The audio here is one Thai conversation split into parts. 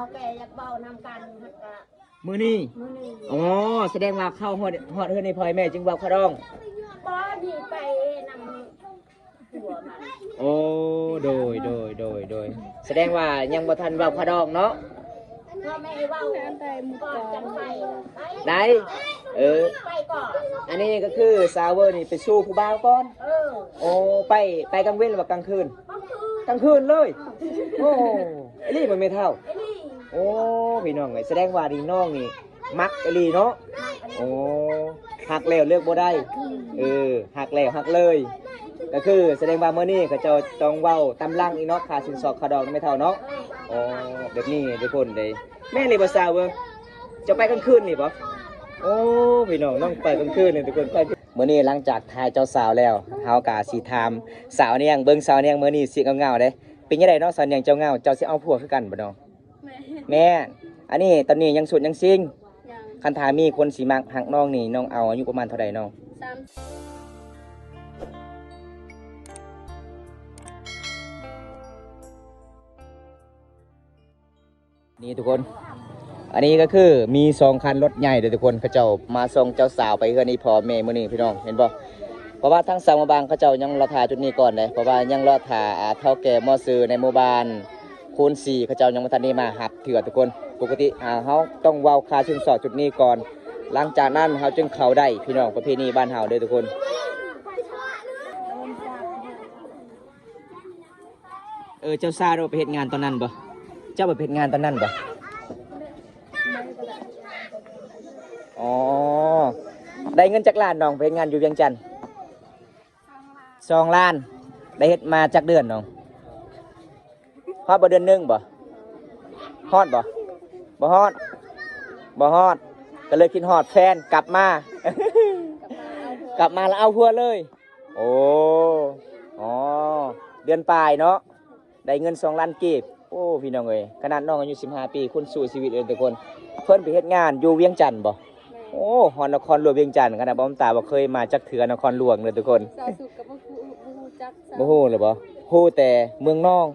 เขาแก่อยากเบานำกันมื้อนี้อ๋อแสดงว่าเข้าฮอดเฮือนในพ่อยแม่จึงเว้าขะดองป้อดีไปนำหัวมันโอ้โดยแสดงว่ายังบ่ทันเว้าขะดองเนาะพ่อแม่เว้าก่อนจังไปได้ไปก่อนอันนี้ก็คือซาวเวอร์นี่ไปสู้ผู้บ่าวก่อนโอ้ไปกลางเว้นหรือว่ากลางคืนกลางคืนเลยโอ้ไอ้นี่มันไม่เท่าโอ้พี่น้องไงแสดงว่าดีน้องนี่มักไอ้ลีเนาะโอ้หักแล้วเลือกบ่ได้หักแล้วหักเลยก็คือแสดงว่าเมื่อนี้เขาจะต้องเว้าตำลังอีเนาะค่าสินสอดค่าดอกไม่เท่าเนาะอ๋อแบบนี้ทุกคนเลยแม่เลยบ่ซาวเวอร์จะไปกลางคืนนี่บ่โอ้พี่น้องน้องไปกลางคืนนี่ทุกคนไปเมื่อนี้หลังจากทายเจ้าสาวแล้วเฮากะสิถามสาวเนียงเบิ่งสาวเนียงเมื่อนี้สิเงาๆเด้เป็นจังได๋เนาะสาวเนียงเจ้าเงาเจ้าสิเอาผัวคือกันบ่น้องแม่อันนี้ตอนนี้ยังสุดยังซิงคันถามีคนสิมักหักน้องนี่น้องเอาอายุประมาณเท่าใดน้องนี่ทุกคนอันนี้ก็คือมี2คันรถใหญ่เด้อทุกคนเขาเจ้ามาส่งเจ้าสาวไปเฮือนนี่พ่อแม่มื้อนี้พี่น้องเห็นบ่เพราะว่าทั้งสาวมาบางเขาเจ้ายังรอถ่าจุดนี้ก่อนเลยเพราะว่ายังรอถ่าเฒ่าแก่มอซื้อในหมู่บ้านคูณ4เขาเจ้ายังบ่ทันได้มาหับเถื่อทุกคนปกติเฮาต้องเว้าค่าสินสอดจุดนี้ก่อนหลังจากนั้นเฮาจึงเข้าได้พี่น้องประเพณีบ้านเฮาเด้อทุกคนเจ้าซาโดไปเฮ็ดงานตอนนั้นบ่เจ้าไปเฮ็ดงานตอนนั้นบ่อ๋อได้เงินจากล้านน้องไปเฮ็ดงานอยู่เวียงจันทน์2 ล้านได้เฮ็ดมาจากเดือนน้องฮอดบ่เดือนนึงบ่ฮอดบ่ฮอดก็เลยคิดฮอดแฟนกลับมา กลับมาแล้วเอาผัวเลยโอ้อ๋อเดือนปลายเนาะได้เงิน2 ล้านกีบโอ้พี่น้องเอ้ยขนาดน้องอายุ15 ปีคนสู้ชีวิตเลยทุกคนเพิ่นไปเฮ็ดงานอยู่เวียงจันทน์บ่โอ้ฮอนนครหลวงเวียงจันทน์ขนาดบ่ตาบ่เคยมาจักเถือนครหลวงเลยทุกคนสาวสุขกับบ่ฮู้จักบ่ฮู้เลยบ่ฮู้แต่เมืองนอง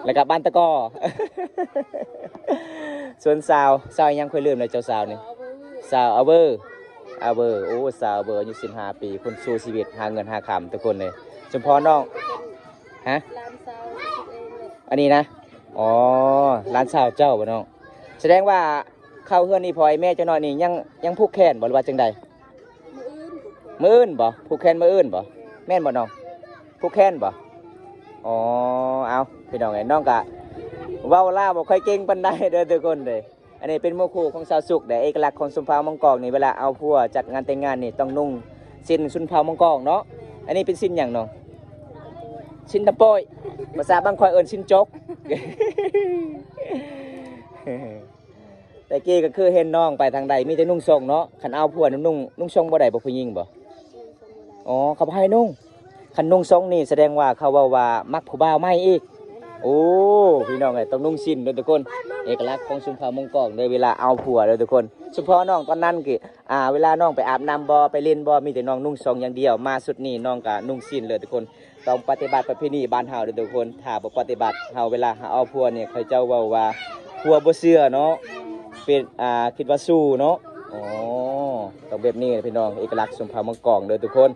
แล้วก็บ้านตะกอ ส่วนสาวยังค่อยลืมเลยเจ้าสาวนี่สาวเอาเบอร์โอ้สาวเบอร์อายุ15 ปีคนสู้ชีวิตหาเงินหาคำทุกคนเลยเฉพาะน้องฮะร้านสาวสุขเองเลยอันนี้นะอ๋อร้านสาวเจ้าบ่น้องแสดงว่าเข้าเฮือนนี่พอไอ้แม่เจ้าน้อยนี่ยังผูกแขนบ่หรือว่าจังใดมื้ออื่นบ่ผูกแขนมื้ออื่นบ่แม่นบ่น้องผูกแขนบ่อ๋อเอาพี่น้องไอ้น้องกะเว้าลาวบ่ค่อยเก่งปานใดเด้อทุกคนเด้ออันนี้เป็นหมู่คู่ของสาวสุขเด้อเอกลักษณ์ของสุนเผามังกรนี่เวลาเอาผัวจัดงานแต่งงานนี่ต้องนุ่งสิ้นสุนเผามังกรเนาะอันนี้เป็นสิ้นหยังน้องสิ้นตะโปยภาษาบางค่อยเอิ้นสิ้นจก แต่กี้ก็คือเห็นน้องไปทางใดมีแต่นุ่งทรงเนาะคันเอาผัวนุ่งทรงบ่ได้บ่ผู้หญิงบ่อ๋อเขาบ่ให้นุ่งคันนุ่งทรงนี่แสดงว่าเขาเว้าว่ามักผู้บ่าวใหม่อีกโอ้พี่น้องไอ้ต้องนุ่งสิ้นเด้อทุกคนเอกลักษณ์ของสุนเผามังกรเด้อเวลาเอาผัวเด้อทุกคนเฉพาะน้องตอนนั้นคือเวลาน้องไปอาบน้ำบ่ไปเล่นบ่มีแต่น้องนุ่งทรงอย่างเดียวมาสุดนี้น้องก็นุ่งสิ้นเลยทุกคนต้องปฏิบัติประเพณีบ้านเฮาเด้อทุกคนถ้าบ่ปฏิบัติเฮาเวลาหาเอาผัวเนี่ยเขาเจ้าเว้าว่าผัวบ่เชื่อเนาะเป็นคิดว่าสู้เนาะอ๋อต้องแบบนี้พี่น้องเอกลักษณ์สุนเผามังกรเด้อทุกคน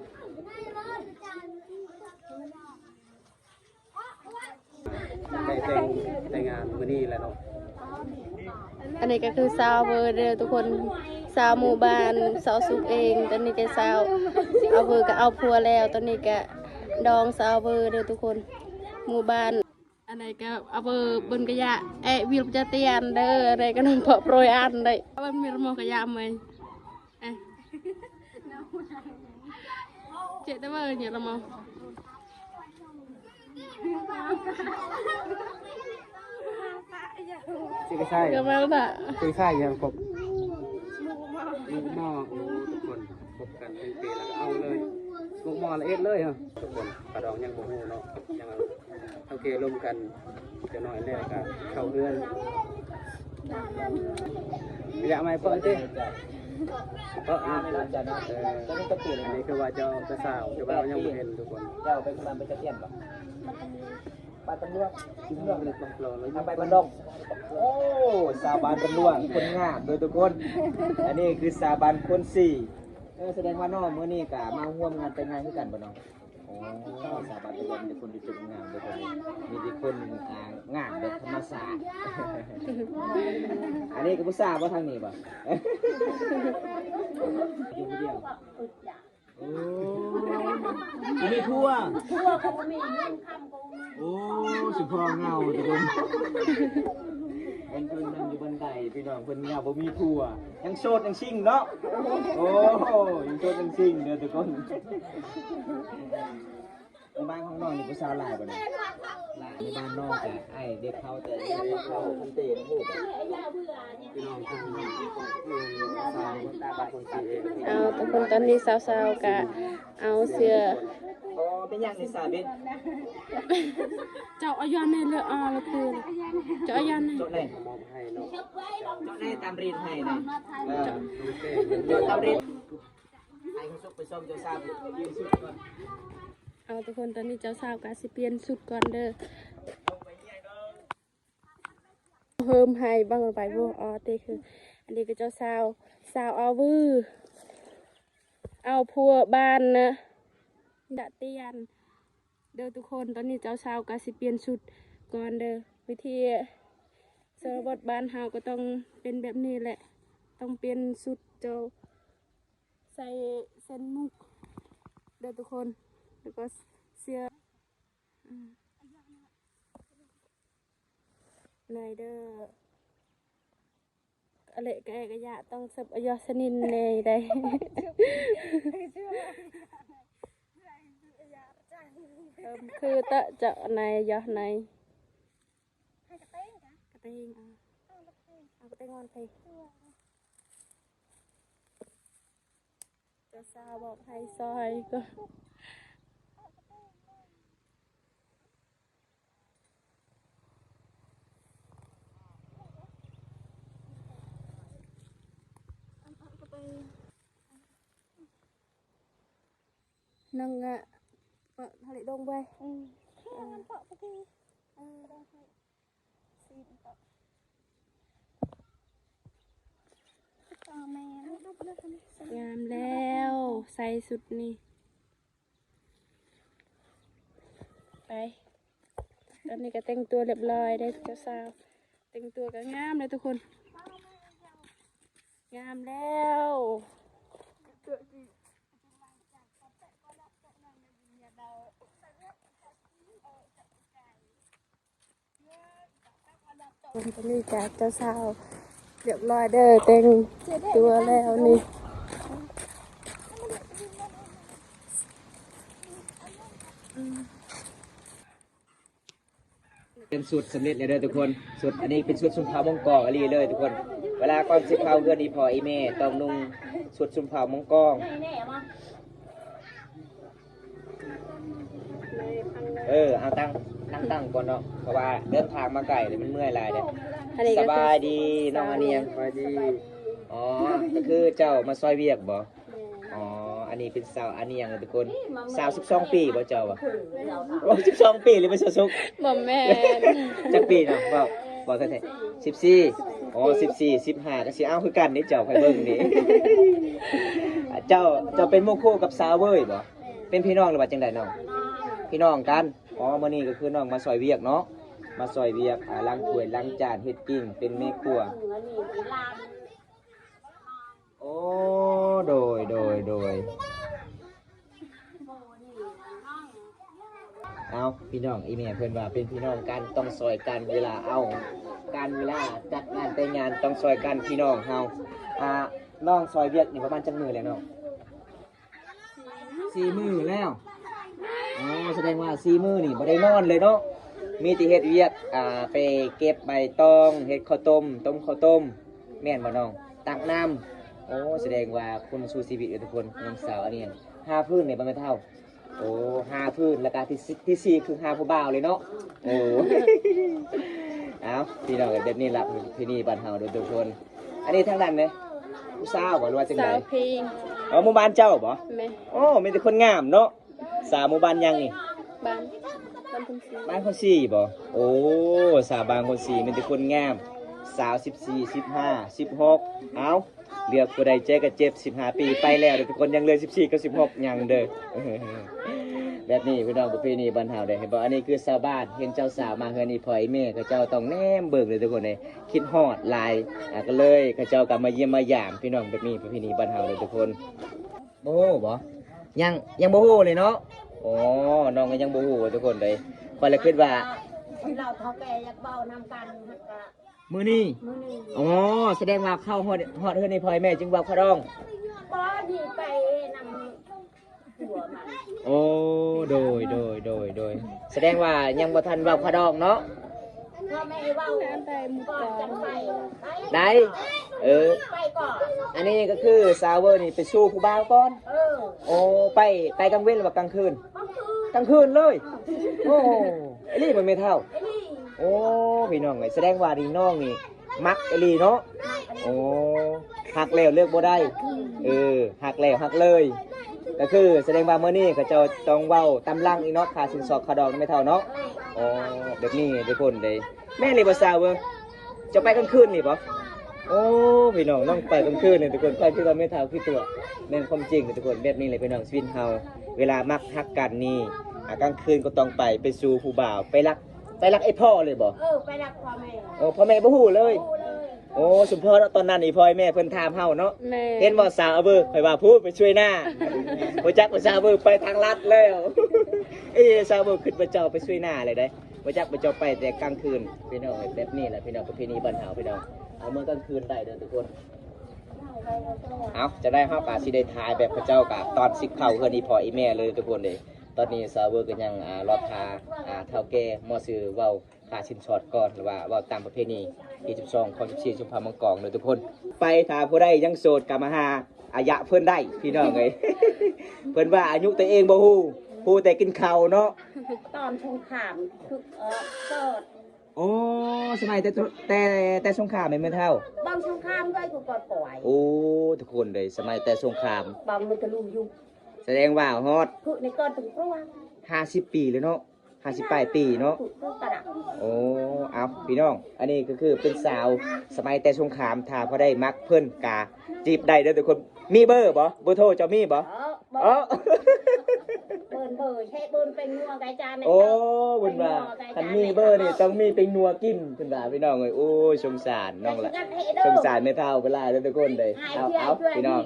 แต่งงานมื้อนี้แหละเนาะอันนี้ก็คือสาวเบอร์เด้อทุกคนสาวหมู่บ้านสาวสุขเองตอนนี้ก็สาวเอาเบอร์ก็เอาผัวแล้วตอนนี้ก็ดองสาวเบอร์เด้อทุกคนหมู่บ้านอันนี้ก็เอาเบอร์บนกระยะวิลจะเตียนเด้ออะไรก็นั่งเพาะโปรยอันได้เอามีระมกระยะมั้ยเจ๊ได้เบอร์เนี่ยระมกสิก็ใช่ก็มาแล้วน่ะสิใช่ยังครบลูกหม้อทุกคนคบกันเป็นปีแล้วก็เอาเลยลูกหม้อละเอ็ดเลยฮะทุกคนกระดองยังบ่ฮู้เนาะยังโอเครวมกันจะน้อยแน่ก็เข้าเรือนอยากไหมเปิดดิเพราะนี่คือว่าเจ้าสาวเจ้าบ่าวยังบ่เห็นทุกคนเจ้าไปกำลังไปจะเตียนบ่ไปตำรวจเลยรอเลยทำไปบันดงโอ้ สาวบ้านเป็นล่วงคนงามโดยทุกคนอันนี้คือสาวบ้านคนสี่แสดงว่าน้องมื้อนี้ก็มาร่วมงานแต่งงานคือกันบ่น้องโอ้สาวบ้านเป็นล่วงมีคนที่จุดงามโดยคนมีที่คนงามแบบธรรมชาติอันนี้ก็ผู้สาวบ่ทางนี้บ่อยู่ผู้เดียวโอ้มีทั่วโอ้สุพอเงาทุกคนเพิ่นนั่งอยู่บนไดพี่น้องเพิ่นเงาบ่มีทั่วยังโสดยังซิ่งเนาะโอ้ยังโสดยังซิ่งเด้อทุกคนในบ้านของน้องนี่ผู้สาวหลายบ่เนี่ยหลายในบ้านน้องก็ไอ้เด็กเขาแต่เขาคันเตะนะฮู้บ่พี่น้องคือสาวตาบ้านคนสี่เอง เอาทุกคนตอนนี้สาวๆก็เอาเสื้อ อ๋อเป็นอย่างนี้สาบิน เจ้าอายันนี่เลยละคือเจ้าอายันนี่ โจทย์ไหน มอบให้เนาะ โจทย์ไหนตามรีดให้นะโจทย์ตามรีดไอ้คุณซุกไปส่งเจ้าสาวยืนสุดก่อน เอาทุกคนตอนนี้เจ้าสาวก็สิเปลี่ยนชุดก่อนเด้อเพิ่มให้บ้างไปบ่อ๋อเตคืออันนี้ก็เจ้าสาวเอาวือเอาพัวบ้านนะดะเตียนเด้อทุกคนตอนนี้เจ้าสาวก็สิเปลี่ยนชุดก่อนเด้อวิธีเสื้อบดบ้านเฮาก็ต้องเป็นแบบนี้แหละต้องเปลี่ยนชุดเจ้าใส่เส้นมุกเด้อทุกคนแล้วก็เสื้อไนเดอร์อะไรกะกะยะต้องสับอยอสนินในได้ คือตะจะในยอในกระเตงเอากระเตงวันไปจะสาวบอกให้ซอยก็นั่งอ่ะเปิดผลิตดงไปงามแล้วใส่สุดนี่ไปตอนนี้ก็แต่งตัวเรียบร้อยได้เจ้าสาวแต่งตัวก็งามเลยทุกคนงามแล้วคนตอนนี้จากเจ้าสาวเรียบร้อยเด้อแต่งตัวแล้วนี่ เป็นสูตรสำเร็จเลยเด้อทุกคนสูตรอันนี้เป็นสูตรซุมเผามงกองอะไรเลยทุกคนเวลาก่อนสิเผาเพื่อนอีพออีแม่ต้องนุ่งสูตรซุมเผามงกองเอานั่งก่อนเนาะเพราะว่าเดินทางมาไกลเลยมันเมื่อยหลายเด้อสบายดีน้องอันนี้ยังสบายดีอ๋อก็คือเจ้ามาซอยเวียกบ่อ๋ออันนี้เป็นสาวอันนี้ยังทุกคนสาว12 ปีบ่เจ้าบ่โอ้12 ปีหรือเป็นสาวสุก บ่แม่น จักปีเนาะบอกแท้ๆ14อ๋อ14 15ก็สิเอาคือกันนี่เจ้าไปเบิ่งนี่ เจ้าเป็นหมู่คู่กับสาวเว้ยบ่เป็นพี่น้องหรือว่าจังได๋น้องพี่น้องกันอ๋อมื้อนี้ก็คือน้องมาซอยเวียกเนาะมาซอยเวียกล้างถ้วยล้างจานเฮ็ดกิ้งเป็นแม่ครัวโอ้โดยเอาพี่น้องอีแม่เพิ่นว่าเป็นพี่น้องกันต้องซอยกันเวลาเอาการเวลาจัดงานแต่งงานต้องซอยกันพี่น้องเฮาน้องซอยเวียกนี่ประมาณจักมื้อแล้วน้อง4 มื้อแล้วอ๋อแสดงว่า4 มื้อนี่บ่ได้นอนเลยเนาะมีแต่เฮ็ดเวียกไปเก็บใบตองเฮ็ดข้าวต้มข้าวต้มแม่นบ่น้องตักน้ำโอ้แสดงว่าคุณสู้ชีวิตทุกคนน้องสาวอันนี้5 พื้นนี่บ่แม่นเท่าโอ้5 พื้นแล้วก็ที่4คือ5ผู้บ่าวเลยเนาะโอ้ เอาพี่น้องแบบนี้ละที่นี่บ้านเฮาโดยทุกคนอันนี้ทางด้านไหนผู้สาวบ่หรือว่าจังได๋ สาวพิง อ๋อหมู่บ้านเจ้าบ่ แม่ โอ้มีแต่คนงามเนาะสาวหมู่บ้านยังนี่ บ้านพุ่งสี บ้านคนสี่บ่โอ้สาวบางคนสี่มีแต่คนงาม สาว14 15 16เอาเลือกผู้ใดเจ๊กับเจ็บ15 ปีไปแล้วเดี๋ยวทุกคนยังเหลือ14กับ16ยังเด้อ แบบนี้พี่น้องประเพณีบ้านเฮาได้เห็นบ่อันนี้คือชาวบ้านเห็นเจ้าสาวมาเฮือนอีพ่ออีแม่เขาเจ้าต้องแนมเบิ่งเลยทุกคนเลยคิดฮอดหลายก็เลยเขาเจ้าก็มาเยี่ยมมายามพี่น้องแบบนี้ประเพณีบ้านเฮาเลยทุกคนบ่ฮู้บ่ยังบ่ฮู้เลยเนาะอ๋อน้องก็ยังบ่ฮู้ทุกคนเลยข้อยเลยคิดว่า เราเท่าแก่อยากเบานำกันก็ มื้อนี้ มื้อนี้ อ๋อแสดงว่าเข้าฮอดเฮือนอีพ่ออีแม่จึงเว้าขะดอง บ่ดีไปนำหัวมัน โอ้โดยแสดงว่ายังบ่ทันเว้าขะดองเนาะ พ่อแม่เว้าก่อนจังไป ได้ไปก่อน อันนี้ก็คือซาวเวอร์นี่ไปสู้ผู้บ่าวก่อน อ โอ้ไปกลางเว้นหรือว่ากลางคืน ก็คือก ลางคืนเลย โอ้ไอลี่มันไม่เท่า ไอ้นี่ โอ้พี่น้องไงแสดงว่าดีน้องนี่มักไอลี่เนาะ โอ้หักแล้วเลือกบ่ได้หักแล้วหักเลย ก็คือแสดงว่าเมื่อนี้เขาจะต้องเว้าตำลังอีเนาะค่าสินสอดค่าดอกไม่เท่าเนาะอ๋อแบบนี้ทุกคนเลยแม่เลยบ่ซาวเวอร์จะไปกลางคืนนี่บ่โอ้พี่น้องน้องไปกลางคืนเลยทุกคนไปคือว่าไม่เท่าคือตัวแม่นความจริงเลยทุกคนแบบนี้เลยพี่น้องชีวิตเฮาเวลามักฮักกันนี่กลางคืนก็ต้องไปสู่ผู้บ่าวไปรักไอ้พ่อเลยบ่ ไปรักพ่อแม่ โอ้พ่อแม่บ่ฮู้เลย พูดเลย โอ้สมพรตอนนั้นนี่พ่อแม่เพิ่นถามเฮาเนาะ แม่ เห็นบ่สาวเบอร์ข่อยว่าพูดไปช่วยหน้าบ่จักว่าสาวเบอร์ไปทางลัดแล้ว สาวเบอร์ขึ้นมาเจ้าไปช่วยหน้าเลยได้บ่จักบ่เจ้าไปแต่กลางคืนพี่น้องแบบนี้แหละพี่น้องประเพณีบ้านเฮาพี่น้องเอาเมื่อกลางคืนได้เด้อทุกคนเอาจะได้เฮาก็สิได้ถ่ายแบบพระเจ้ากับตอนสิเข้าเฮือนอีพ่ออีแม่เลยทุกคนเด้ตอนนี้สาวเบอร์ก็ยังรอทาเฒ่าแก่มอซื้อเว้าค่าสินสอดก่อนหรือว่าเว้าตามประเพณีที่12ของ14ชุมพรมังกรเลยทุกคนไปถ้าผู้ใดยังโสดก็มาหาอายะเพิ่นได้พี่น้องเอ้ย เพิ่นว่าอายุตัวเองบ่ฮู้แต่กินข้าวเนาะ ตอนสงครามคือเกิด โอ้สมัยแต่สงครามแม่นเท่า บางสงครามด้วยกูก่อนปล่อย โอ้ทุกคนเลยสมัยแต่สงคราม บางมันจะลุมยุบ แสดงว่าฮอด คือในก้อนถึงกลัว 50 ปีเลยเนาะ50ปลายปีเนาะ คือตระดับ โอ้เอาพี่น้องอันนี้ก็คือเป็นสาวสมัยแต่สงครามถ้าพอได้มักเพิ่นกาจีบได้เด้อทุกคนมีเบอร์บ่เบอร์โทรเจ้ามีบ่ เบิร์ใช้เบิร์เป็นงัวไก่จาน โอ้เพิ่นว่าคันมีเบอร์นี่ต้องมีเป็นนัวกินเพิ่นว่าพี่น้องเอ้ยโอ้ยสงสารน้องละสงสารแม่เฒ่าเวลาเด้อทุกคนเด้เอาพี่น้อง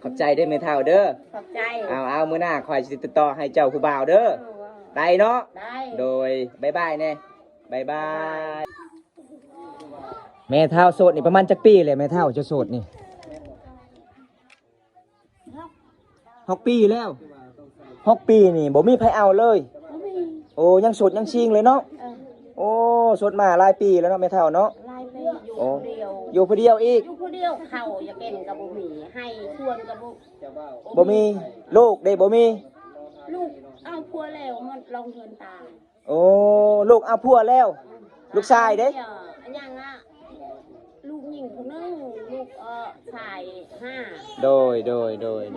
ขอบใจเด้อแม่เฒ่าเด้อ ขอบใจ เอามื้อหน้าคอยสิติดต่อให้เจ้าผู้บ่าวเด้อได้เนาะ ได้ โดยบ๊ายบายแน่บ๊ายบายแม่เฒ่าโสดนี่ประมาณจักปีเลยแม่เฒ่าจะโสดนี่6 ปีแล้ว6 ปีนี่บ่มีไผเอาเลย โอ้ยังโสดยังชิงเลยเนาะโอ้โสดมาหลายปีแล้วเนาะแม่เฒ่าเนาะ ลายไปอยู่คนเดียวอยู่ผู้เดียวอีก อยู่คนเดียวเข่าอย่าเป็นกับบุหมี่ให้ชวนกับบุ บ่มีลูกได้บ่มี ลูกเอาพัวแล้วมันลองเทินตา โอ้ลูกเอาผัวแล้ว ลูกชายเด้ อันยังอ่ะลูกหญิงคนนึงลูกชาย5 โดย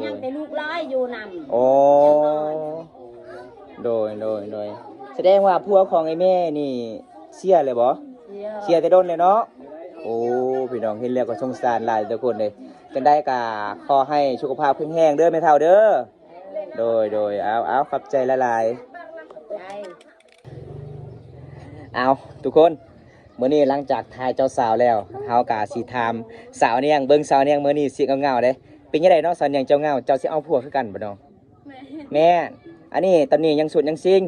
ยังแต่ลูกร้อยอยู่นำ โอ้โดยแสดงว่าผัวของไอ้แม่นี่เสียเลยบ่เสียแต่โดนเลยเนาะโอ้พี่น้องเห็นแล้วก็สงสารหลายทุกคนเลยจังได้ก็ขอให้สุขภาพแข็งแรงเด้อแม่เฒ่าเด้อโดยเอาขอบใจละลายเอาทุกคนมื้อนี้หลังจากทายเจ้าสาวแล้วเฮากะสิถามสาวเนียงเบิ่งสาวเนียงมื้อนี้สิเงาๆเด้เป็นจังไดเนาะสาวเนียงเจ้าเงาเจ้าสิเอาผัวคือกันบ่น้องแม่อันนี้ตอนนี้ยังโสดยังซิง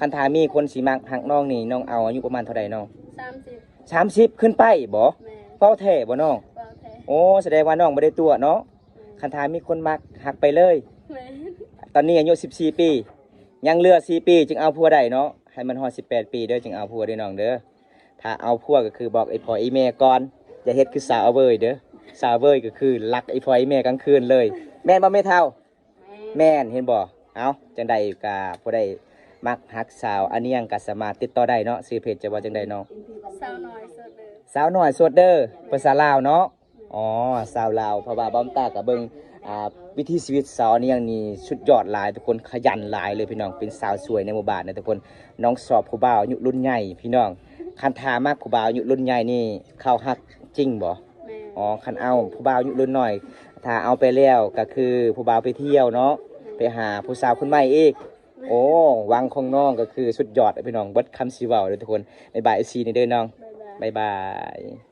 คันถามีคนสิมักหักน้องนี่น้องเอาอายุประมาณเท่าใดน้อง30ขึ้นไปบ่เฝ้าแท้บ่น้องโอ้แสดงว่าน้องบ่ได้ตัวเนาะคันถามีคนมักหักไปเลยตอนนี้อายุ14 ปียังเหลือ4 ปีจึงเอาผัวได้เนาะให้มันฮอด18 ปีเด้อจึงเอาผัวเด้อน้องเด้อถ้าเอาผัวก็คือบอกไอ้พ่อไอ้แม่ก่อนอย่าเฮ็ดคือสาวเว้ยเด้อสาวเว้ยก็คือรักไอ้พ่อไอ้แม่กลางคืนเลยแม่นบ่แม่เฒ่าแม่นเห็นบ่เอาจังใดก็ผู้ใดมักฮักสาวอันนี้ยังก็สามารถติดต่อได้เนาะชื่อเพจจะว่าจังใดน้องสาวน้อยสวดเด้อภาษาลาวเนาะอ๋อสาวลาวเพราะว่าบ้อมตาก็เบิ่งวิถีชีวิตสาวนี่ยังนี่สุดยอดหลายทุกคนขยันหลายเลยพี่น้องเป็นสาวสวยในหมู่บ้านนะทุกคนน้องสอบผู้บ่าวอายุรุ่นใหญ่พี่น้อง คันถามากผู้บ่าวอายุรุ่นใหญ่นี่เข้าฮักจริงบ่ แม่ อ๋อคันเอาผู้บ่าวอายุรุ่นน้อย ถ้าเอาไปแล้วก็คือผู้บ่าวไปเที่ยวเนาะไปหาผู้สาวคนใหม่อีกโอ้วังของน้องก็คือสุดยอดพี่น้องเบิดคำสิเว้าเด้อทุกคนบ๊ายบาย FC นี่เด้อน้อง บ๊ายบาย บ๊ายบาย